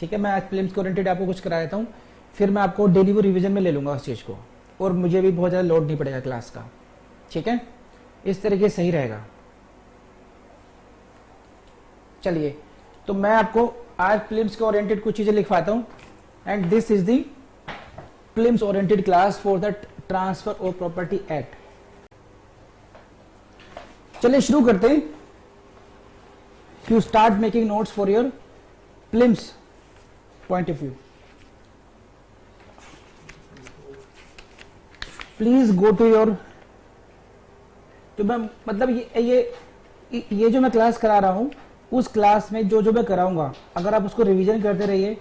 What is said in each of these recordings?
ठीक है, मैं आज प्रीलिम्स के ओरिएंटेड आपको कुछ करा देता हूँ, फिर मैं आपको डेली वो रिवीजन में ले लूंगा उस चीज़ को, और मुझे भी बहुत ज़्यादा लोड नहीं पड़ेगा क्लास का। ठीक है, इस तरीके से सही रहेगा। चलिए, तो मैं आपको आज प्रीलिम्स के ओरिएंटेड कुछ चीज़ें लिखवाता हूँ, and this is the prelims oriented class for the transfer of property act. चलिए शुरू करते हैं। You start making notes for your prelims point of view. Please go to your, जो मैं मतलब ये जो मैं क्लास करा रहा हूं, उस क्लास में जो मैं कराऊंगा, अगर आप उसको रिवीजन करते रहिए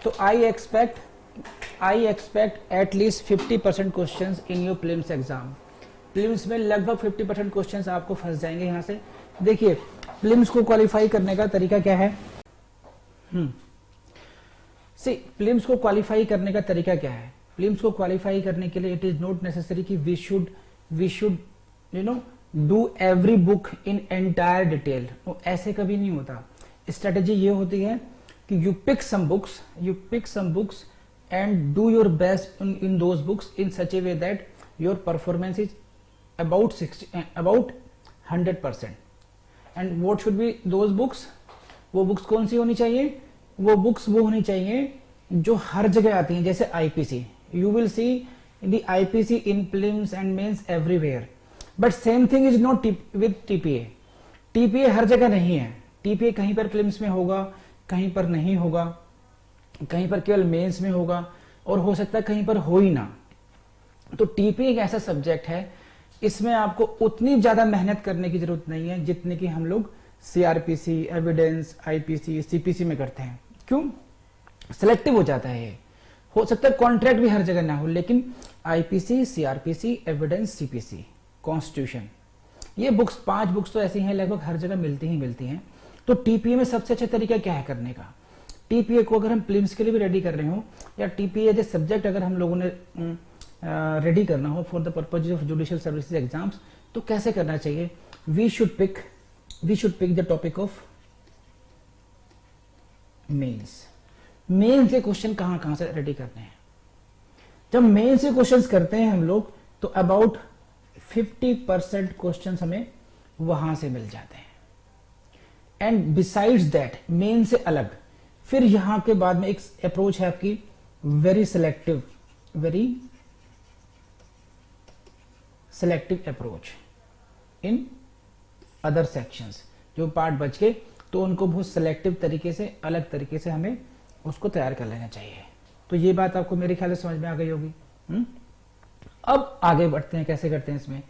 तो I expect at least 50% questions in your prelims exam. Prelims में लगभग 50% क्वेश्चंस आपको फंस जाएंगे यहां से। देखिए, प्रीलिम्स को क्वालिफाई करने का तरीका क्या है? प्रीलिम्स को क्वालिफाई करने का तरीका क्या है? प्रीलिम्स को क्वालिफाई करने के लिए इट इज नॉट नेसेसरी कि we should do every book in entire detail. ऐसे कभी नहीं होता। स्ट्रेटेजी ये होती है कि you pick some books and do your best in those books in such a way that your performance is about 100%। And what should be those books? वो books कौन सी होनी चाहिए? वो बुक्स वो होनी चाहिए जो हर जगह आती हैं, जैसे IPC. You will see the IPC in prelims and mains everywhere, but same thing is not with TPA. TPA हर जगह नहीं है। टीपीए कहीं पर प्रीलिम्स में होगा, कहीं पर नहीं होगा, कहीं पर केवल मेंस में होगा, और हो सकता है कहीं पर हो ही ना। तो टीपीए एक ऐसा सब्जेक्ट है, इसमें आपको उतनी ज्यादा मेहनत करने की जरूरत नहीं है जितने की हम लोग सीआरपीसी, एविडेंस, आईपीसी, सीपीसी में करते हैं। क्यों? सिलेक्टिव हो जाता है ये। हो सकता है कॉन्ट्रैक्ट भी हर जगह ना हो, लेकिन IPC, CrPC, evidence, CPC, constitution, ये बुक्स 5 बुक्स तो ऐसी हैं लगभग हर जगह मिलती हैं। तो टीपीए में सबसे अच्छा तरीका क्या है करने का? टीपीए को अगर हम प्रीलिम्स के लिए भी रेडी कर रहे हो, या टीपीए एज ए सब्जेक्ट अगर हम लोगों ने रेडी करना हो for the purpose of judicial services exams, तो कैसे करना चाहिए? We should pick the topic of mains. Mains के क्वेश्चन कहां से रेडी करने हैं? जब मेंस के क्वेश्चंस करते हैं हम लोग, तो अबाउट 50% क्वेश्चंस हमें वहां से मिल जाते हैं। एंड बिसाइड्स दैट, मेन से अलग फिर यहां के बाद में एक अप्रोच है आपकी very selective approach in other sections. जो पार्ट बच गए तो उनको बहुत सिलेक्टिव तरीके से, अलग तरीके से हमें उसको तैयार कर लेना चाहिए। तो ये बात आपको मेरे ख्याल से समझ में आ गई होगी। अब आगे बढ़ते हैं, कैसे करते हैं इसमें।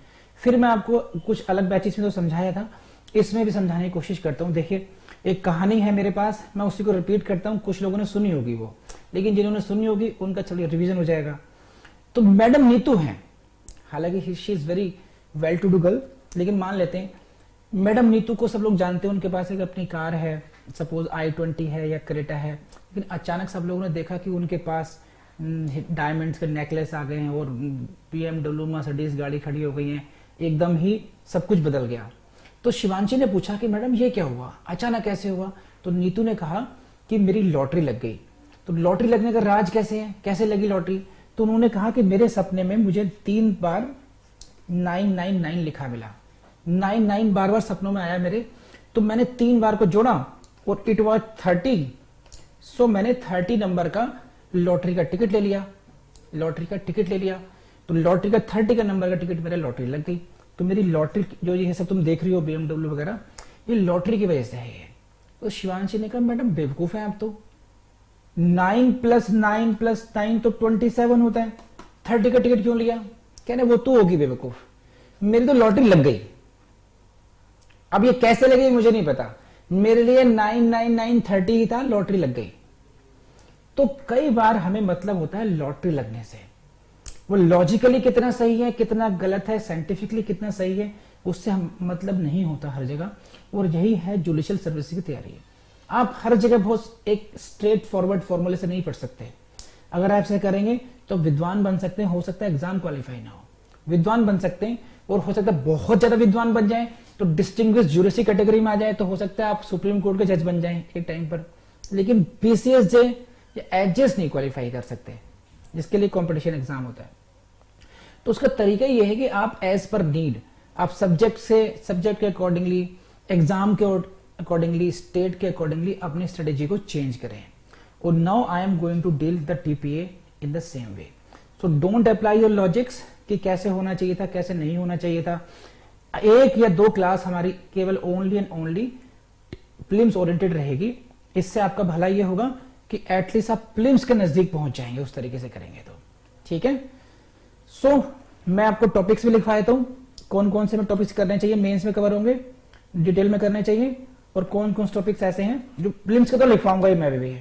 फिर मैं आपको कुछ अलग बैचेस में तो समझाया था, इसमें भी समझाने की कोशिश करता हूं। देखिए, एक कहानी है मेरे पास, मैं उसी को रिपीट करता हूं। कुछ लोगों ने सुनी होगी वो, लेकिन जिन्होंने सुनी होगी उनका चलिए रिवीजन हो जाएगा। तो मैडम नीतू हैं, हालांकि she is very well to do girl, लेकिन मान लेते हैं मैडम नीतू को सब लोग जानते हैं। उनके पास एक अपनी कार है, सपोज i20 है या क्रेटा है, लेकिन अचानक सब लोगों ने देखा कि उनके पास डायमंड्स के नेकलेस आ गए हैं और BMW मर्सिडीज गाड़ी खड़ी हो गई है। एकदम ही सब कुछ बदल गया। तो शिवांशी ने पूछा कि मैडम ये क्या हुआ, अचानक कैसे हुआ? तो नीतू ने कहा कि मेरी लॉटरी लग गई। तो लॉटरी लगने का राज कैसे है, कैसे लगी लॉटरी? तो उन्होंने कहा कि मेरे सपने में मुझे 3 बार 999 लिखा मिला। 99 बार सपनों में आया मेरे, तो मैंने 3 बार को जोड़ा और इट वॉज 30। सो मैंने 30 नंबर का लॉटरी का टिकट ले लिया। तो लॉटरी का 30 का नंबर का टिकट मेरे लॉटरी लग गई। तो मेरी लॉटरी जो ये सब तुम देख रही हो BMW वगैरह, ये लॉटरी की वजह से है ये। तो शिवांशी ने कहा मैडम बेवकूफ है आप तो, 9 + 9 + 9 तो 27 होता है, 30 का टिकट क्यों लिया? कहने वो तो होगी बेवकूफ, मेरी तो लॉटरी लग गई। अब ये कैसे लगी मुझे नहीं पता, मेरे लिए 999 30 ही था, लॉटरी लग गई। तो कई बार हमें मतलब होता है लॉटरी लगने से, वो लॉजिकली कितना सही है कितना गलत है, साइंटिफिकली कितना सही है, उससे हम मतलब नहीं होता हर जगह। और यही है जुडिशियल सर्विस की तैयारी। आप हर जगह बहुत एक स्ट्रेट फॉरवर्ड फॉर्मूले से नहीं पढ़ सकते। अगर आप ऐसे करेंगे तो विद्वान बन सकते हैं, हो सकता है एग्जाम क्वालिफाई ना हो, विद्वान बन सकते हैं, और हो सकता है बहुत ज्यादा विद्वान बन जाए तो डिस्टिंग्विश ज्यूरिसी कैटेगरी में आ जाए, तो हो सकता है आप सुप्रीम कोर्ट के जज बन जाएं एक टाइम पर। लेकिन बीसीएसजे या एचजेस नहीं क्वालिफाई कर सकते, जिसके लिए कंपटीशन एग्जाम होता है। तो उसका तरीका ये है कि आप एज पर नीड, आप सब्जेक्ट के अकॉर्डिंगली, एग्जाम के अकॉर्डिंगली, स्टेट के अकॉर्डिंगली अपनी स्ट्रेटेजी को चेंज करें। और now I am going to deal the TPA in the same way. So don't apply your logics कि कैसे होना चाहिए था, कैसे नहीं होना चाहिए था। एक या दो क्लास हमारी केवल only and only prelims oriented रहेगी। इससे आपका भला ये होगा कि एटलीस्ट आप प्रीलिम्स के नजदीक पहुंच जाएंगे, उस तरीके से करेंगे तो। ठीक है, सो मैं आपको टॉपिक्स भी लिखवा देता हूं, कौन कौन से में टॉपिक्स करने चाहिए, मेंस में कवर होंगे, डिटेल में करने चाहिए, और कौन कौन से टॉपिक्स ऐसे हैं जो प्रीलिम्स के तो लिखवाऊंगा ही मैं भी।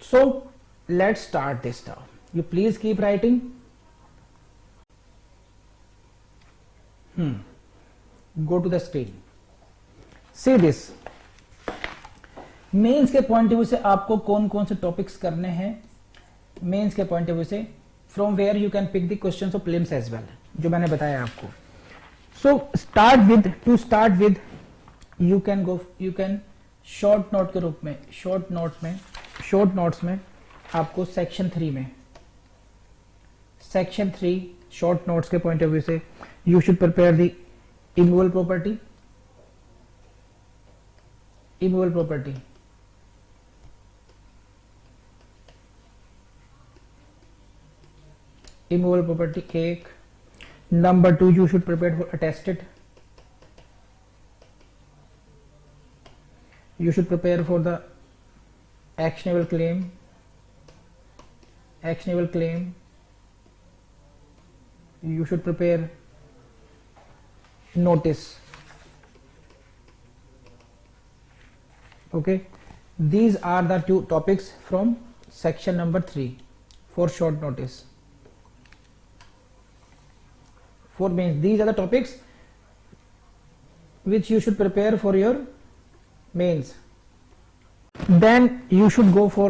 So let's start this now, you please keep writing. Go to the screen, see this. Mains के पॉइंट ऑफ व्यू से आपको कौन कौन से टॉपिक्स करने हैं, मेंस के पॉइंट ऑफ व्यू से, from where you can pick the questions of prelims as well, जो मैंने बताया आपको। So to start with you can short note के रूप में, शॉर्ट नोट्स में आपको सेक्शन 3 शॉर्ट नोट्स के पॉइंट ऑफ व्यू से you should prepare the immovable property, एक। Number 2, you should prepare for attested. You should prepare for the actionable claim. You should prepare notice. Okay, these are the two topics from section number 3 for short notice. For means these are the topics which you should prepare for your mains. Then you should go for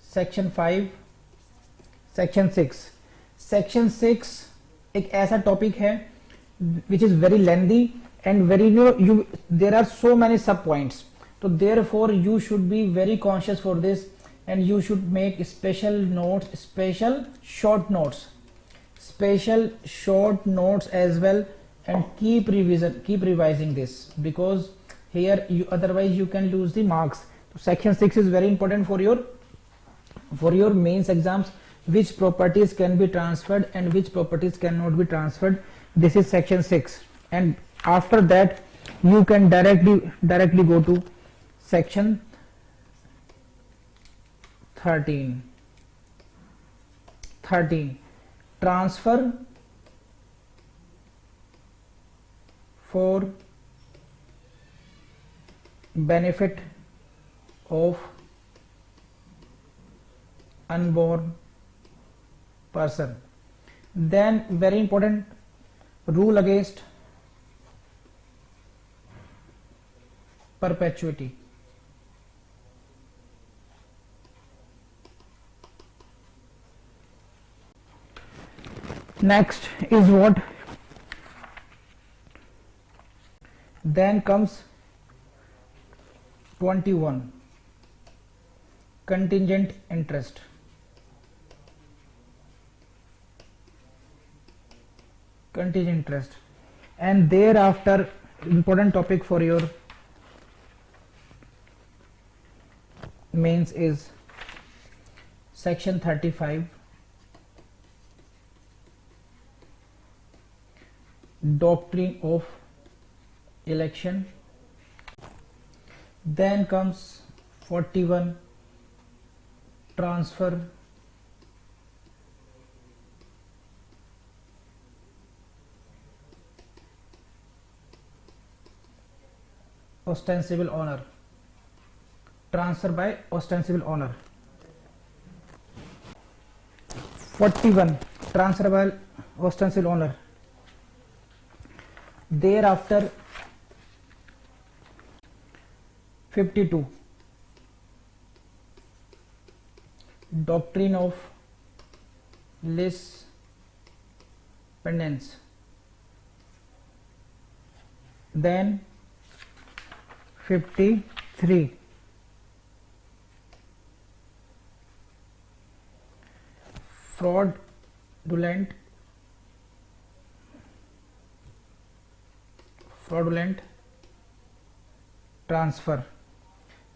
section 5, section 6. Section 6 एक ऐसा topic है which is very lengthy and very there are so many sub points. So therefore you should be very conscious for this, and you should make special short notes as well, and keep revising this, because here otherwise you can lose the marks. So section 6 is very important for your mains exams, which properties can be transferred and which properties cannot be transferred. This is section 6, and after that you can directly go to section 13. Transfer for benefit of unborn person. Then very important rule against perpetuity. Next is what? Then comes 21, contingent interest. And thereafter important topic for your mains is section 35, doctrine of election. Then comes 41, transfer ostensible honor, transfer by ostensible honor. 41, transfer by ostensible honor. Thereafter 52, doctrine of lis pendens. Then 53, fraudulent transfer,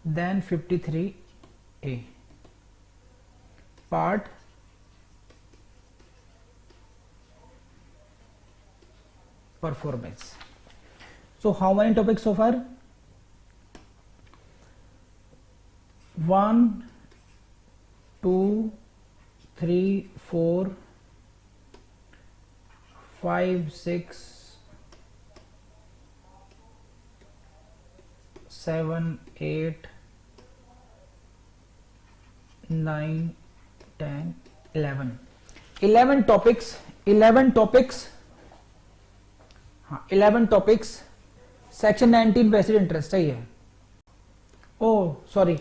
then 53A part performance. So how many topics so far? 1 2 3 4 5 6 7 8 9 10 11 topics 11 topics section 19 vested interest सही है. ओ sorry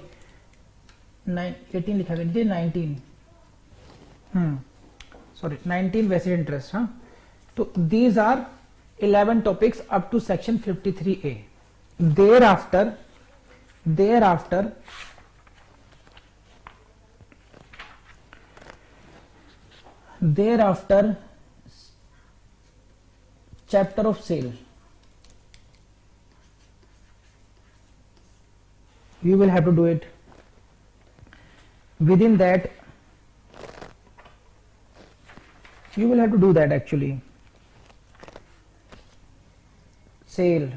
18 लिखा गया नीचे 19 sorry 19 wasted interest. हाँ, तो these are 11 topics up to section 53A. thereafter chapter of sale, you will have to do it. Within that you will have to do that actually. Sale,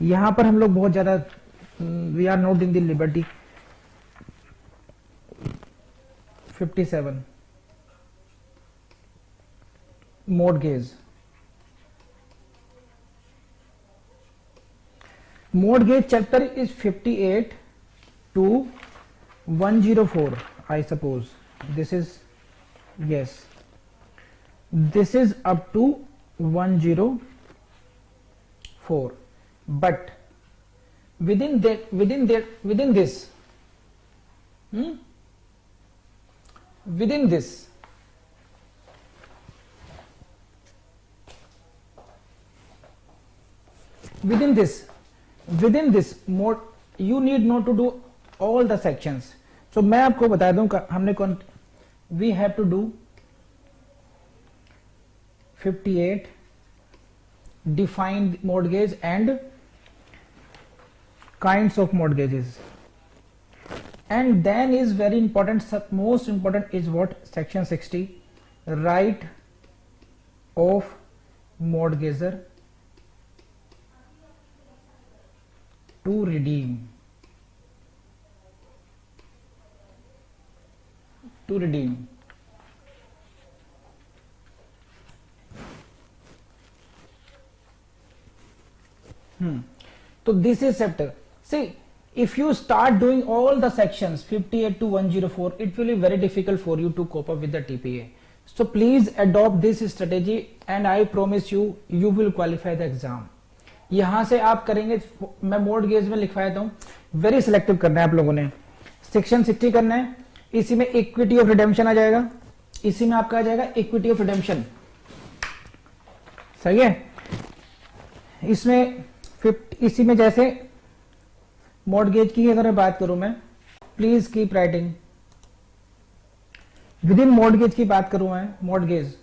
यहां पर हम लोग बहुत ज्यादा we are not in the liberty. 57 mortgage chapter is 58 to 104. I suppose this is, yes, this is up to 104, but within this more you need not to do all the sections. So मैं आपको बता दूं हमने we have to do 58 define mortgage and kinds of mortgages, and then is very important, most important is what? Section 60, right of mortgager to redeem. So this is chapter. See, if you start doing all the sections 58 to 104, it will be very difficult for you to cope up with the TPA. So please adopt this strategy and I promise you, you will qualify the exam. यहां से आप करेंगे, मैं mortgage में लिखवाया था, very selective करना है आप लोगों ने. सेक्शन 60 करना है, इसी में इक्विटी ऑफ रिडेम्पशन आ जाएगा, इसी में आपका आ जाएगा इक्विटी ऑफ रिडेम्पशन. सही है. इसमें इसी में जैसे मॉर्टगेज की अगर मैं बात करूं, मैं please keep writing. With in mortgage की बात करूं मैं, mortgage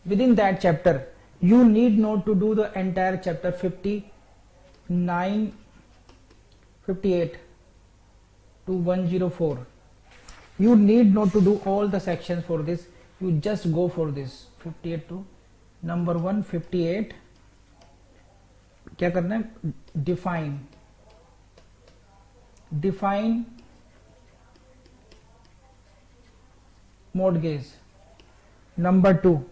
within that chapter you need not to do the entire chapter 59 58 to 104. You need not to do all the sections for this, you just go for this 58 to number 1. 58 क्या करना है? define mortgage. number 2,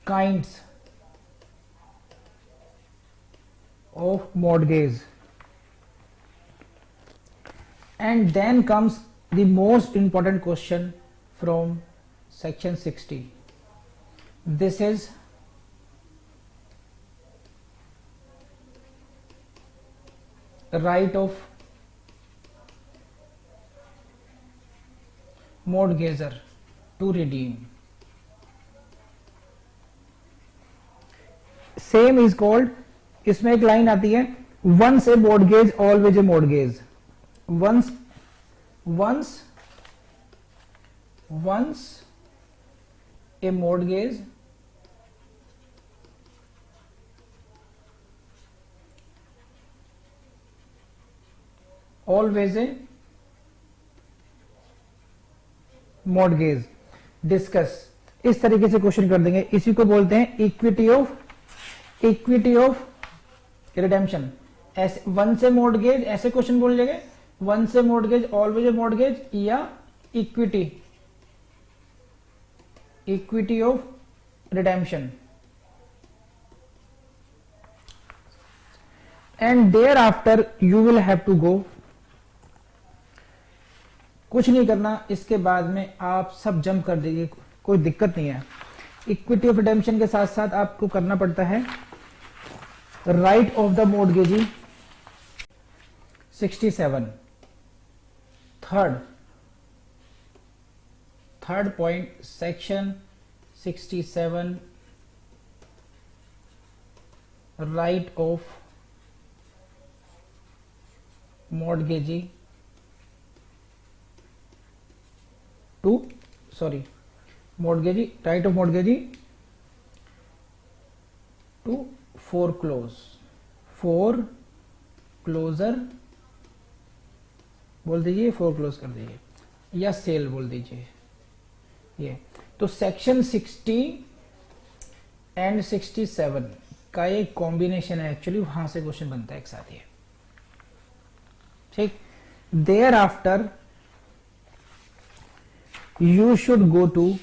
kinds of mortgage, and then comes the most important question from section 60. This is right of mortgager to redeem. Same is called इसमें एक line आती है, once a mortgage always a mortgage, once a mortgage always a mortgage. Discuss, इस तरीके से question कर देंगे। इसी को बोलते हैं इक्विटी ऑफ रिडेम्पशन। ऐसे वन से मॉर्गेज, ऐसे क्वेश्चन बोल लेंगे, once mortgage always a mortgage, या equity of redemption. And thereafter you will have to go, कुछ नहीं करना, इसके बाद में आप सब जंप कर दीजिए, कोई दिक्कत नहीं है। इक्विटी ऑफ रिडेम्पशन के साथ साथ आपको करना पड़ता है right of the mortgagee 67, third point, section 67, right of mortgagee to, sorry, mortgagee, right of mortgagee to foreclosure बोल दीजिए, फोरक्लोज कर दीजिए, या सेल बोल दीजिए। ये तो सेक्शन 60 एंड 67 का एक कॉम्बिनेशन है एक्चुअली, वहां से क्वेश्चन बनता है एक साथ ये, ठीक। Thereafter you should go to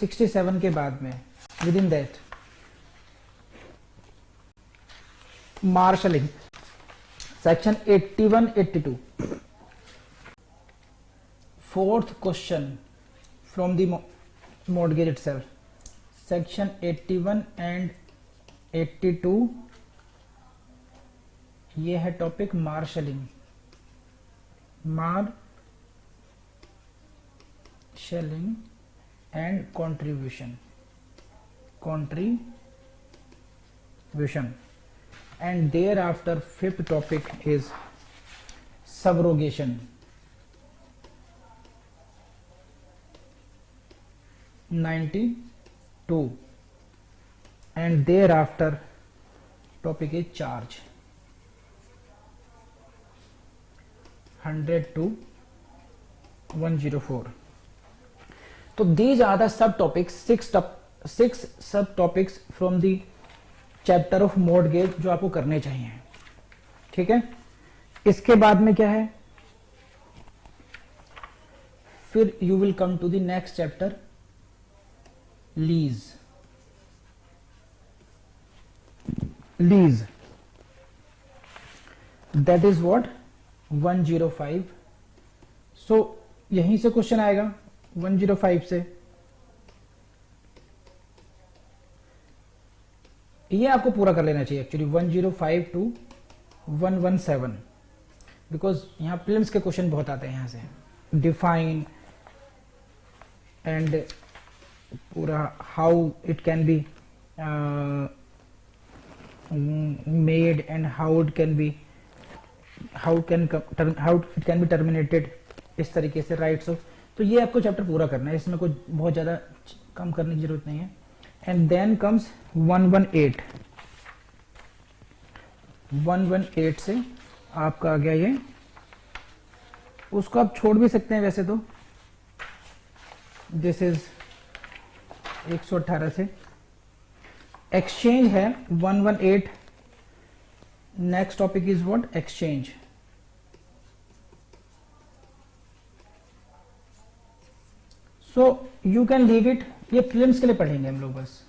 67 के बाद में, within that marshalling, section 81, 82, fourth question from the mortgage itself, section 81 and 82, ये है topic marshalling, marshalling and contribution, and thereafter fifth topic is subrogation, 92, and thereafter topic is charge, 100 to 104. So these are the subtopics, six subtopics from the chapter of mortgage जो आपको करने चाहिए, ठीक है। इसके बाद में क्या है, फिर you will come to the next chapter, lease. That is what 105। So यहीं से क्वेश्चन आएगा 105 से, ये आपको पूरा कर लेना चाहिए एक्चुअली 105 टू 117, बिकॉज यहां प्रीलिम्स के क्वेश्चन बहुत आते हैं यहां से, डिफाइन एंड पूरा how it can be made and how it can be terminated, इस तरीके से राइट्स ऑफ, तो ये आपको चैप्टर पूरा करना है, इसमें कोई बहुत ज्यादा कम करने की जरूरत नहीं है। एंड देन कम्स 118 से आपका आ गया ये, उसको आप छोड़ भी सकते हैं वैसे तो, दिस इज 118 से। एक्सचेंज है 118, next topic is what, exchange. So you can leave it, ये प्रीलिम्स के लिए पढ़ेंगे हम लोग बस।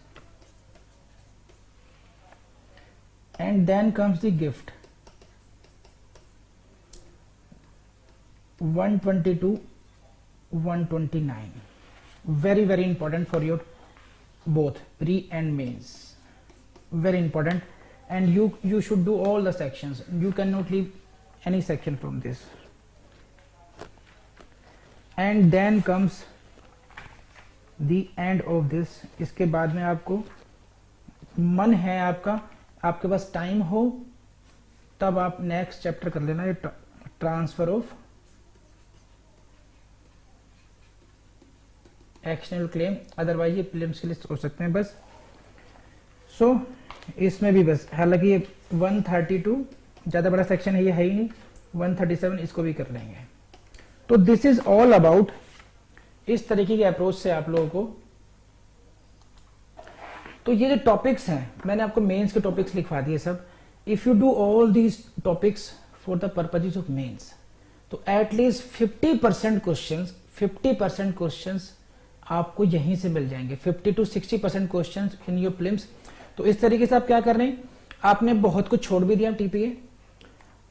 And then comes the gift, 122, 129, very very important for your both pre and mains, very important, and you should do all the sections, you cannot leave any section from this. And then comes the end of this, इसके बाद में आपको मन है आपका आपके पास time हो तब आप नेक्स्ट चैप्टर कर लेना, ये ट्रांसफर ऑफ एक्शनल क्लेम, अदरवाइज ये प्रीलिम्स के लिए सोच सकते हैं बस। सो इसमें भी बस, हालांकि ये 132 ज्यादा बड़ा सेक्शन है, ये है ही नहीं, 137 इसको भी कर लेंगे। तो दिस इज ऑल अबाउट, इस तरीके के अप्रोच से आप लोगों को, तो ये जो टॉपिक्स हैं मैंने आपको मेंस के टॉपिक्स लिखवा दिए सब। If you do all these topics for the purposes of mains, तो एटलीस्ट 50% क्वेश्चंस आपको यहीं से मिल जाएंगे, 50 to 60% questions in your prelims. तो इस तरीके से आप क्या कर रहे हैं, आपने बहुत कुछ छोड़ भी दिया टीपीए,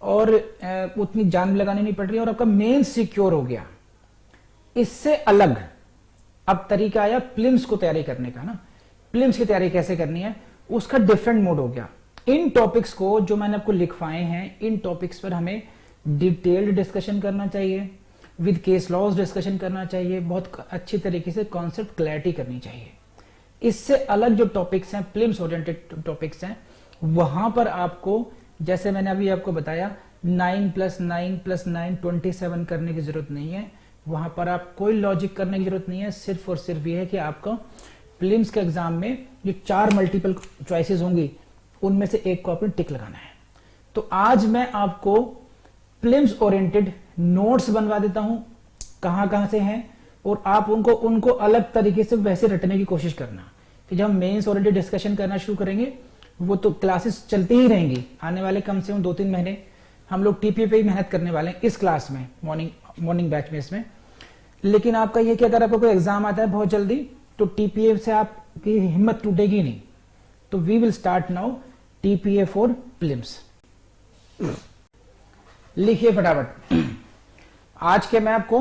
और उतनी जान भी लगानी नहीं पड़ रही, और आपका मेंस सिक्योर हो गया। इससे अलग अब तरीका आया प्रीलिम्स को तैयारी करने का ना, प्रीलिम्स की तैयारी कैसे करनी है उसका डिफरेंट मोड हो गया। इन टॉपिक्स को जो मैंने आपको लिखवाए हैं, इन टॉपिक्स पर हमें डिटेल्ड डिस्कशन करना चाहिए, विद केस लॉज डिस्कशन करना चाहिए, बहुत अच्छी तरीके से कॉन्सेप्ट क्लैरिटी करनी चाहिए। इससे अलग जो टॉपिक्स हैं, प्रीलिम्स ओरिएंटेड टॉपिक्स हैं, वहां पर आपको, जैसे मैंने अभी आपको बताया, 9 + 9 + 9 27 करने की जरूरत नहीं है। वहां पर आप कोई लॉजिक करने की जरूरत नहीं है, सिर्फ और सिर्फ ये है कि आपको प्रीलिम्स के एग्जाम में जो 4 मल्टीपल चॉइसेस होंगी उनमें से एक को आपने टिक लगाना है। तो आज मैं आपको प्रीलिम्स ओरिएंटेड नोट्स बनवा देता हूं, कहां से हैं, और आप उनको अलग तरीके से वैसे रटने की कोशिश करना। कि जब हम मेंस ओरिएंटेड डिस्कशन करना शुरू करेंगे, वो तो क्लासेस चलती ही रहेंगी, आने वाले कम से कम 2-3 महीने हम लोग टीपीए पे ही मेहनत करने वाले हैं इस क्लास में, मॉर्निंग बैच में इसमें। लेकिन आपका ये कि अगर आपको कोई एग्जाम आता है बहुत जल्दी, तो टीपीए से आपकी हिम्मत टूटेगी नहीं। तो we will start now TPA for prelims. लिखिए फटाफट। आज के मैं आपको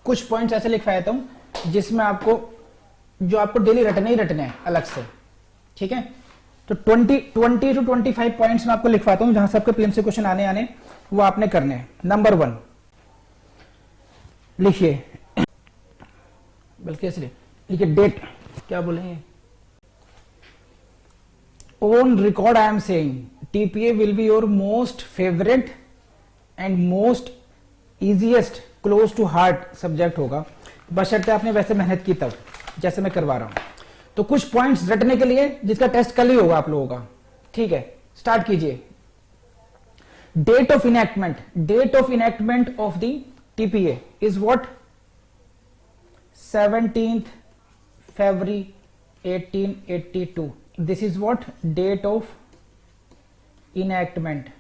कुछ पॉइंट्स ऐसे लिखवा देता हूं जिसमें आपको, जो आपको डेली रटने ही रटने हैं अलग से, ठीक है। तो 20 to 25 पॉइंट्स मैं आपको लिखवाता हूं, जहां से आपके प्रीलिम्स से क्वेश्चन आने वो आपने करने हैं। नंबर 1 लिखिए, बल्कि इसलिए लिखिए, डेट, क्या बोलेंगे, on record I am saying TPA will be your most favourite and most easiest close to heart subject होगा, बशर्ते आपने वैसे मेहनत की तब, जैसे मैं करवा रहा हूं। तो कुछ पॉइंट्स रटने के लिए, जिसका टेस्ट कल ही होगा आप लोगों का, ठीक है। स्टार्ट कीजिए। Date of enactment of the TPA is what? 17th February 1882. This is what? Date of enactment.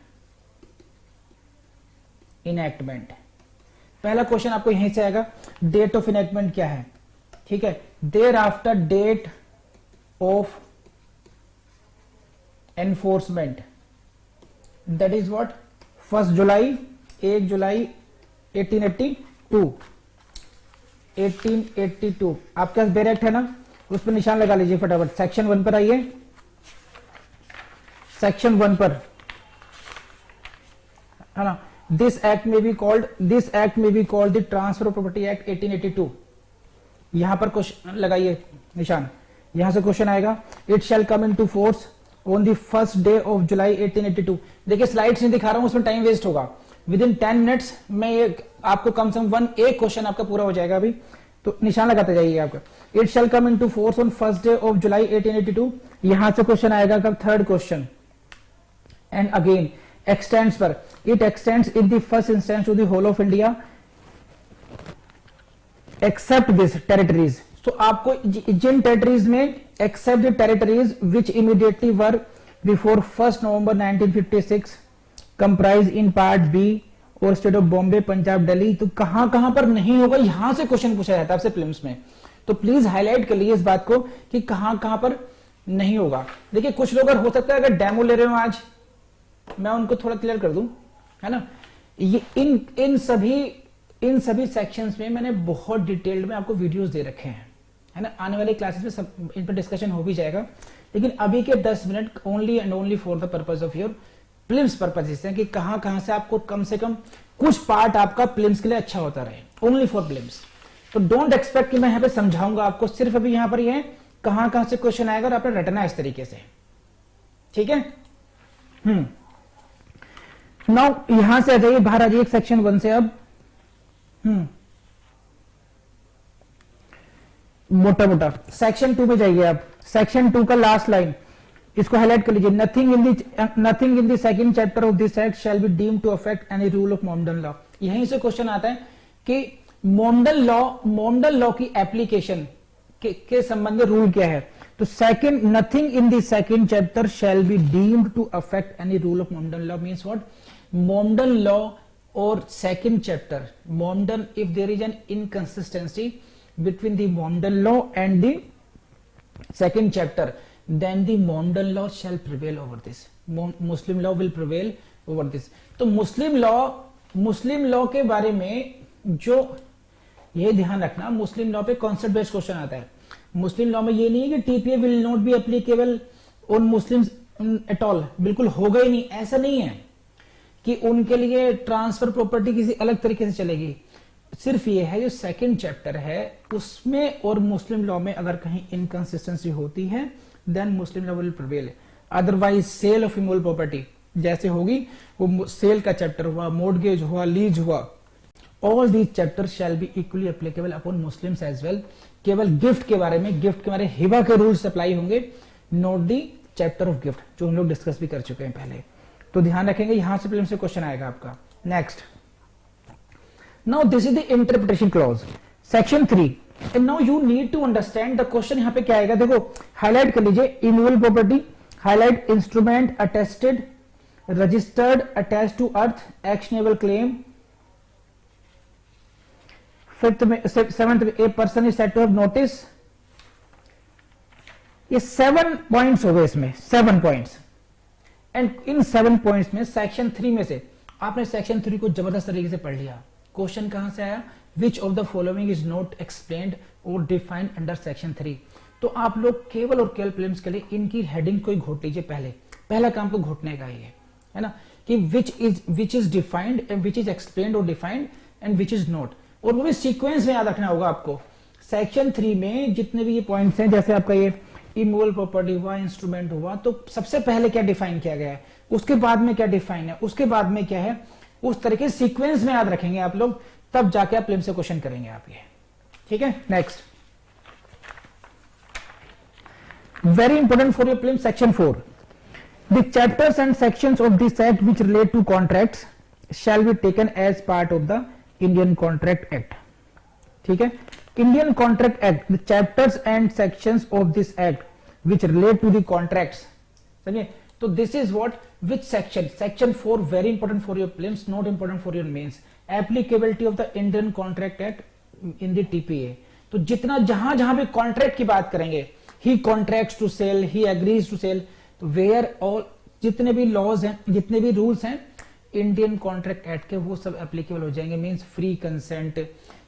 पहला क्वेश्चन आपको यहीं से आएगा, डेट ऑफ इनैक्टमेंट क्या है, ठीक है। Thereafter date of enforcement, that is what? 1 जुलाई 1882। 1882 आपके पास बेर एक्ट है ना, उस पर निशान लगा लीजिए फटाफट। सेक्शन 1 पर आइए, सेक्शन 1 पर है ना। दिस एक्ट में be called the transfer of property act 1882। यहां पर क्वेश्चन लगाइए निशान, यहां से क्वेश्चन आएगा, it shall come into force on the 1st day of July 1882। देखिए स्लाइड्स नहीं दिखा रहा हूं, उसमें टाइम वेस्ट होगा। विद इन 10 मिनट्स में ये आपको कम से कम एक क्वेश्चन आपका पूरा हो जाएगा अभी, तो निशान लगाते जाइए आपका। It shall come into force on 1st day of July 1882। यहां से क्वेश्चन आएगा कब? 3rd क्वेश्चन। एंड अगेन एक्सटेंड्स पर, it extends in the first instance to the whole of India except this territories. तो आपको जिन टेरिटरीज में, except the territories which immediately were before 1st November 1956 comprise in part B और state of Bombay, Punjab, Delhi. तो कहां कहां पर नहीं होगा, यहां से क्वेश्चन पूछा जाता है आपसे प्रीलिम्स में। तो प्लीज हाईलाइट कर लीजिए इस बात को कि कहां कहां पर नहीं होगा। देखिए कुछ लोग हो सकता है अगर डेमो ले रहे हो आज, मैं उनको थोड़ा क्लियर कर दूं, है ना। ये इन सभी सेक्शंस में मैंने बहुत डिटेल्ड में आपको वीडियोस दे रखे हैं, है ना। आने वाले क्लासेस में सब इन पर डिस्कशन हो भी जाएगा, लेकिन अभी के 10 minute only and only for the purpose of your prelims purposes हैं कि कहां कहां से आपको कम से कम कुछ पार्ट आपका प्रीलिम्स के लिए अच्छा होता रहे, ओनली फॉर प्रीलिम्स। तो डोंट एक्सपेक्ट कि मैं यहां पे समझाऊंगा आपको, सिर्फ अभी यहां पर ये कहां कहां से क्वेश्चन आएगा और आपने रटना है इस तरीके से, ठीक है। नाउ यहां से आ जाइए, बाहर आ जाइए सेक्शन 1 से। अब मोटा मोटा सेक्शन 2 में जाइए। आप सेक्शन 2 का लास्ट लाइन इसको हाईलाइट कर लीजिए। Nothing in the second chapter of this act shall be deemed to affect any rule of Mohammedan law. यहीं से क्वेश्चन आता है कि मॉमडन लॉ की एप्लीकेशन के संबंध में रूल क्या है। तो second, nothing in the second chapter shall be deemed to affect any rule of Mohammedan law means what, Mohammedan law और second chapter, Mohammedan, if there is an inconsistency between the Momdon law and the second chapter, then the Momdon law shall prevail over this. Muslim law will prevail over this. तो मुस्लिम law के बारे में जो ये ध्यान रखना, मुस्लिम law पे concept based question आता है। मुस्लिम लॉ में ये नहीं है कि TPA will not be applicable on Muslims at all, बिल्कुल होगा ही नहीं, ऐसा नहीं है कि उनके लिए ट्रांसफर प्रॉपर्टी किसी अलग तरीके से चलेगी। सिर्फ ये है जो सेकंड चैप्टर है उसमें और मुस्लिम लॉ में अगर कहीं इनकंसिस्टेंसी होती है then Muslim law will prevail. Otherwise sale of immovable property जैसे होगी, वो सेल का चैप्टर हुआ, मॉर्गेज हुआ, लीज हुआ, all these chapter shall be equally applicable upon Muslims as well. केवल गिफ्ट के बारे में, गिफ्ट के बारे में हिबा के रूल्स अप्लाई होंगे, not the chapter of gift, जो हम लोग डिस्कस भी कर चुके हैं पहले। तो ध्यान रखेंगे, यहां से प्रीलिम्स से क्वेश्चन आएगा आपका। Next, now this is the interpretation clause section 3 and now you need to understand the question। यहां पे क्या आएगा देखो, हाईलाइट कर लीजिए, immovable property, highlight instrument attested registered attached to earth actionable claim. Fifth में, सेवंथ में, a person is said to have notice. ये 7 पॉइंट्स हो गए इसमें, 7 पॉइंट्स। एंड इन 7 पॉइंट्स में सेक्शन 3 में से आपने सेक्शन 3 को जबरदस्त तरीके से पढ़ लिया। क्वेश्चन कहां से आया, which of the following is not explained और डिफाइंड अंडर सेक्शन 3। तो आप लोग केवल और केवल प्रीलिम्स के लिए इनकी हेडिंग को ही घोट लीजिए। पहला काम को घोटने का ही है ना, कि which is defined and which is explained और defined and which is not, और वो भी सीक्वेंस में याद रखना होगा आपको। सेक्शन 3 में जितने भी ये पॉइंट्स हैं, जैसे आपका ये इमूवेबल प्रॉपर्टी हुआ, इंस्ट्रूमेंट हुआ, तो सबसे पहले क्या डिफाइन किया गया है, उसके बाद में क्या डिफाइन है, उसके बाद में क्या है, उस तरीके सीक्वेंस में याद रखेंगे आप लोग, तब जाके आप प्रीलिम्स से क्वेश्चन करेंगे आप ये, ठीक है। Next, very important for your prelims section 4, the chapters and sections of this act which relate to contracts shall be taken as part of the Indian contract act, ठीक है। Indian contract act, the chapters and sections of this act which relate to the contracts, समझिए। तो this is what, which section 4 very important for your prelims, not important for your mains। applicability of the Indian Contract Act in the TPA। तो जितना जहां भी contract की बात करेंगे, he contracts to sell, he agrees to sell, तो where all जितने भी लॉज हैं, जितने भी रूल्स हैं इंडियन कॉन्ट्रैक्ट एक्ट के, वो सब एप्लीकेबल हो जाएंगे। Means free consent,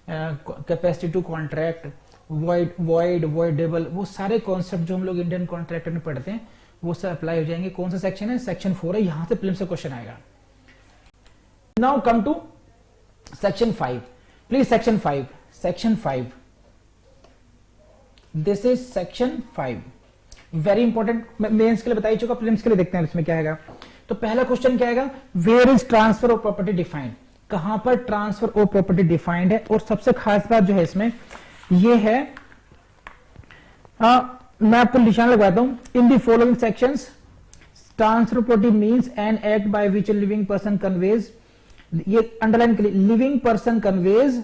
capacity to contract, voidable, वो सारे कॉन्सेप्ट जो हम लोग इंडियन कॉन्ट्रैक्ट में पढ़ते हैं वो सब अप्लाई हो जाएंगे। कौन सा सेक्शन है, सेक्शन 4 है, यहां से प्रीलिम्स से क्वेश्चन आएगा। Now come to section 5, please section 5, this is section 5, very important. मैं मेंस के लिए बता ही चुका, प्रीलिम्स के लिए देखते हैं इसमें क्या आएगा। तो पहला क्वेश्चन क्या आएगा, where is transfer of property defined, कहां पर ट्रांसफर ऑफ प्रॉपर्टी डिफाइंड है। और सबसे खास बात जो है इसमें ये है, मैं आपको निशान लगवाता हूं, in the following sections transfer property means an act by which a living person conveys, ये अंडरलाइन के लिए, living person conveys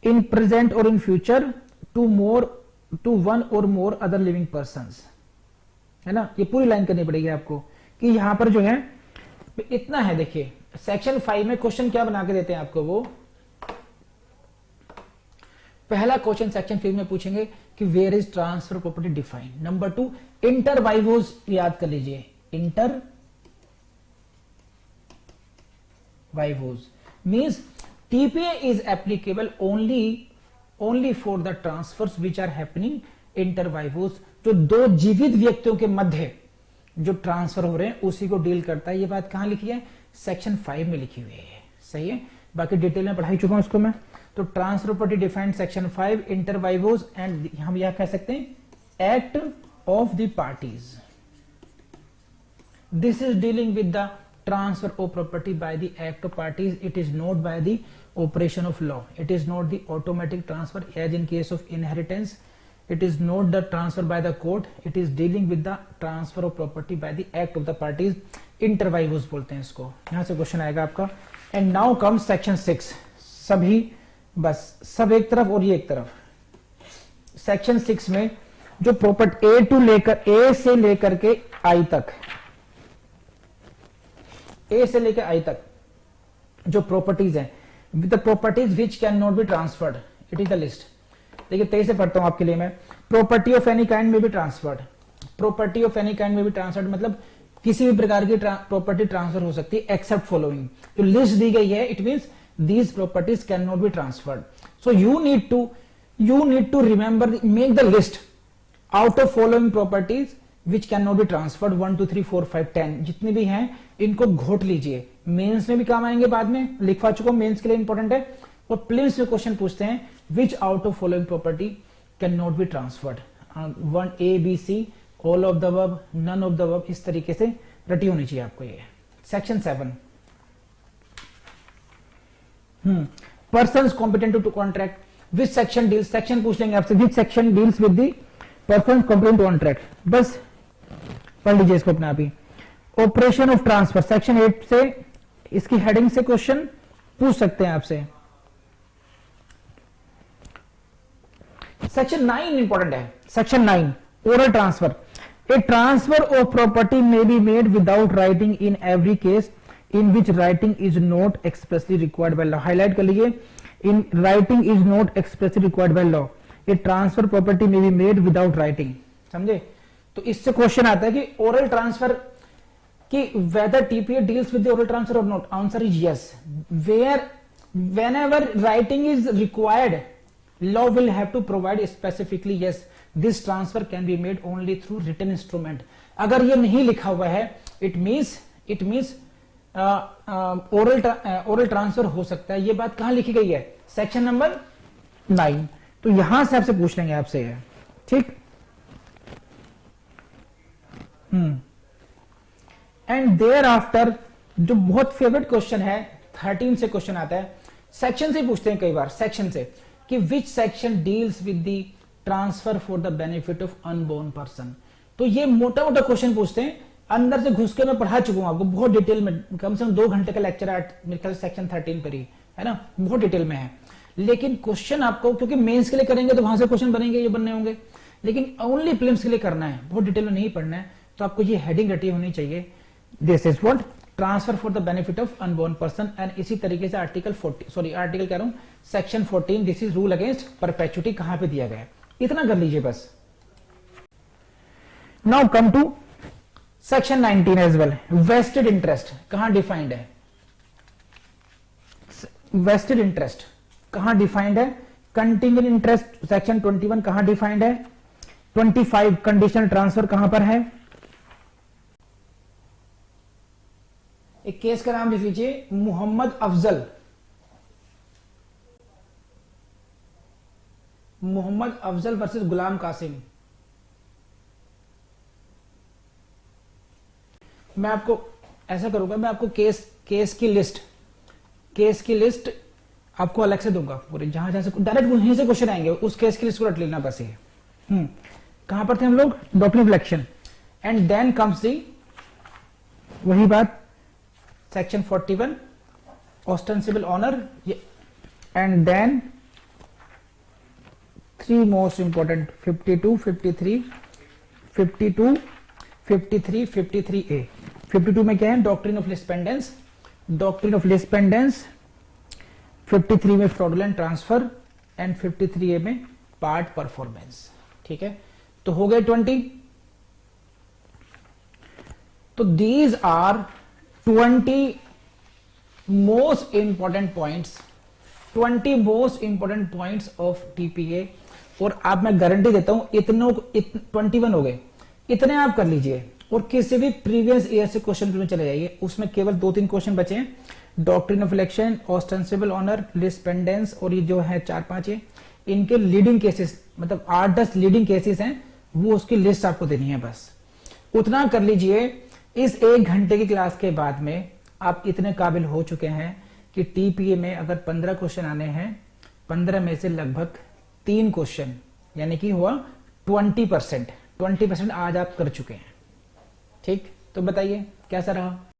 in present और इन फ्यूचर टू वन और मोर अदर लिविंग पर्संस, है ना। ये पूरी लाइन करनी पड़ेगी आपको कि यहां पर जो है इतना है। देखिए सेक्शन 5 में क्वेश्चन क्या बना के देते हैं आपको, वो पहला क्वेश्चन सेक्शन 5 में पूछेंगे कि where is transfer property defined. Number 2, inter vivos याद कर लीजिए, inter vivos means TPA is applicable only for the transfers which are happening inter vivos, जो दो जीवित व्यक्तियों के मध्य जो ट्रांसफर हो रहे हैं उसी को डील करता है। ये बात कहां लिखी है, सेक्शन 5 में लिखी हुई है, सही है। बाकी डिटेल में पढ़ाई चुका हूं इसको मैं। तो transfer property defined section 5 inter vivos and हम यह कह सकते हैं act of the parties. This is dealing with the transfer of property by the act of parties. It is not by the operation of law. It is not the automatic transfer as in case of inheritance. It is not the transfer by the court. It is dealing with the transfer of property by the act of the parties. Inter vivos बोलते हैं इसको. यहां से question आएगा आपका. And now comes section 6. सभी बस सब एक तरफ और ये एक तरफ. सेक्शन 6 में जो प्रॉपर्टी ए से लेकर के आई तक, ए से लेकर आई तक जो प्रॉपर्टीज हैं, the properties which can not be transferred, it is the list. देखिए 23 से पढ़ता हूं आपके लिए मैं. प्रॉपर्टी ऑफ एनी काइंड में भी transferred, property of any kind में भी ट्रांसफर्ड मतलब किसी भी प्रकार की प्रॉपर्टी ट्रांसफर हो सकती है एक्सेप्ट फॉलोइंग. जो लिस्ट दी गई है it means these properties can not be transferred. So you need to remember, make the list out of following properties which can not be transferred. 1 2 3 4 5 10 जितने भी हैं इनको घोट लीजिए. मेंस में भी काम आएंगे, बाद में लिखवा चुका हूं, मेंस के लिए इंपॉर्टेंट है. और प्रीलिम्स में क्वेश्चन पूछते हैं which out of following property can not be transferred. 1 A B C all of the above, none of the above, इस तरीके से रटी होनी चाहिए आपको ये. Section 7 persons competent to contract. Which section deals, section पूछ लेंगे आपसे, which section deals with the person competent to contract. बस पढ़ लीजिए इसको अपने आप ही. ऑपरेशन ऑफ ट्रांसफर सेक्शन 8 से, इसकी हेडिंग से क्वेश्चन पूछ सकते हैं आपसे. सेक्शन 9 इंपॉर्टेंट है. Section 9 oral transfer. A transfer of property may be made without writing in every case in which writing is not expressly required by law. Highlight कर लीजिए, in writing is not expressly required by law. A transfer property may be made without writing. समझे? तो इससे question आता है कि oral transfer कि whether TPA deals with the oral transfer or not. Answer is yes. Whenever writing is required, law will have to provide specifically yes, this transfer can be made only through written instrument. अगर ये नहीं लिखा हुआ है it means oral transfer हो सकता है. ये बात कहां लिखी गई है? Section number 9. तो यहां से आपसे पूछ लेंगे आपसे ये, ठीक. एंड देयर आफ्टर जो बहुत फेवरेट क्वेश्चन है 13 से क्वेश्चन आता है. सेक्शन से पूछते हैं कई बार, सेक्शन से कि विच section deals with the transfer for the benefit of unborn person. तो ये मोटा मोटा क्वेश्चन पूछते हैं. अंदर से घुस के मैं पढ़ा चुका हूं आपको बहुत डिटेल में, कम से कम 2 घंटे का लेक्चर है मेरे ख्याल सेक्शन 13 पर ही है ना, बहुत डिटेल में है. लेकिन क्वेश्चन आपको क्योंकि मेंस के लिए करेंगे तो वहां से क्वेश्चन बनेंगे, ये बनने होंगे. लेकिन ओनली प्रीलिम्स के लिए करना है, बहुत डिटेल में नहीं पढ़ना है. तो आपको ये हेडिंग रटी होनी चाहिए. This is what transfer for the benefit of unborn person. And इसी तरीके से आर्टिकल कह रहा हूं section 14 this is rule against perpetuity कहां पे दिया गया है, इतना कर लीजिए बस. Now come to section 19 as well. Vested interest कहां डिफाइंड है? वेस्टेड इंटरेस्ट कहां डिफाइंड है? कंटिंजेंट इंटरेस्ट सेक्शन 21 कहां डिफाइंड है? 25 कंडीशनल ट्रांसफर कहां पर है? एक केस का नाम लिख लीजिए, मोहम्मद अफजल. मोहम्मद अफजल वर्सेस गुलाम कासिम. मैं आपको ऐसा करूंगा, मैं आपको केस की लिस्ट आपको अलग से दूंगा पूरे, जहां जहां से डायरेक्ट वहीं से क्वेश्चन आएंगे उस केस की लिस्ट को रट लेना बस. ये कहां पर थे हम लोग? Doctrine of election. And then comes the वही बात section 41 ostensible owner. And then 3 most important 52, 53, 53A. 52 में क्या है? Doctrine of lis pendens. 53 में फ्रॉडुलेंट ट्रांसफर एंड 53A में पार्ट परफॉर्मेंस. ठीक है, तो हो गए 20. तो these are 20 most important points, 20 most important points of TPA. और आप मैं गारंटी देता हूं 21 हो गए, इतने आप कर लीजिए और किसी भी प्रीवियस ईयर से क्वेश्चन में चले जाइए, उसमें केवल 2-3 क्वेश्चन बचे हैं, doctrine of election, ostensible owner, lis pendens, और ये जो है 4-5 है, इनके लीडिंग केसेस, मतलब 8-10 लीडिंग केसेस हैं, वो उसकी लिस्ट आपको देनी है। बस उतना कर लीजिए। इस 1 घंटे की क्लास के बाद में आप इतने काबिल हो चुके हैं कि टीपीए में अगर 15 क्वेश्चन आने हैं, 15 में से लगभग 3 क्वेश्चन, यानी कि हुआ 20% आज आप कर चुके हैं। ठीक, तो बताइए कैसा रहा।